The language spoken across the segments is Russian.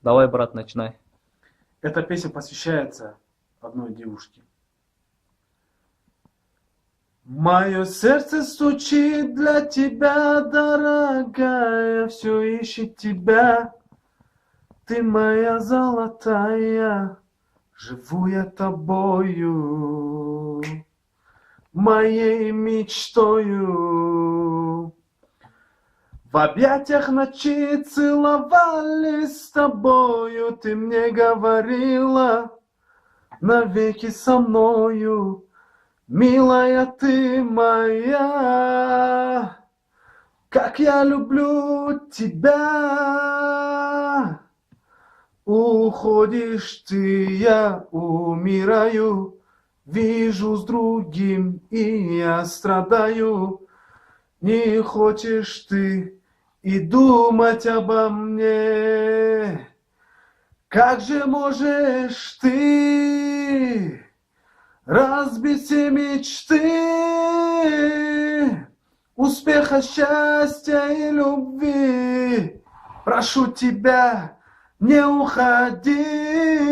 Давай, брат, начинай. Эта песня посвящается одной девушке. Мое сердце стучит для тебя, дорогая, все ищет тебя. Ты моя золотая, живу я тобою, моей мечтою. В объятиях ночи целовались с тобою, ты мне говорила, навеки со мною, милая ты моя, как я люблю тебя. Уходишь ты, я умираю, вижу с другим, и я страдаю. Не хочешь ты и думать обо мне. Как же можешь ты разбить все мечты успеха, счастья и любви? Прошу тебя, не уходи.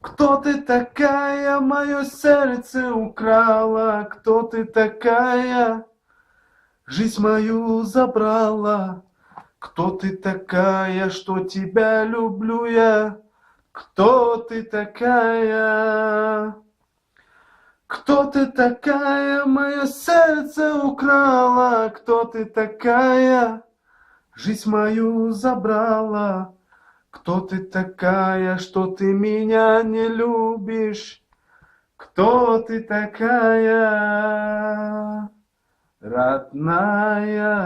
Кто ты такая, мое сердце украла? Кто ты такая, жизнь мою забрала? Кто ты такая, что тебя люблю я? Кто ты такая? Кто ты такая, мое сердце украла? Кто ты такая, жизнь мою забрала? Кто ты такая, что ты меня не любишь? Кто ты такая, родная?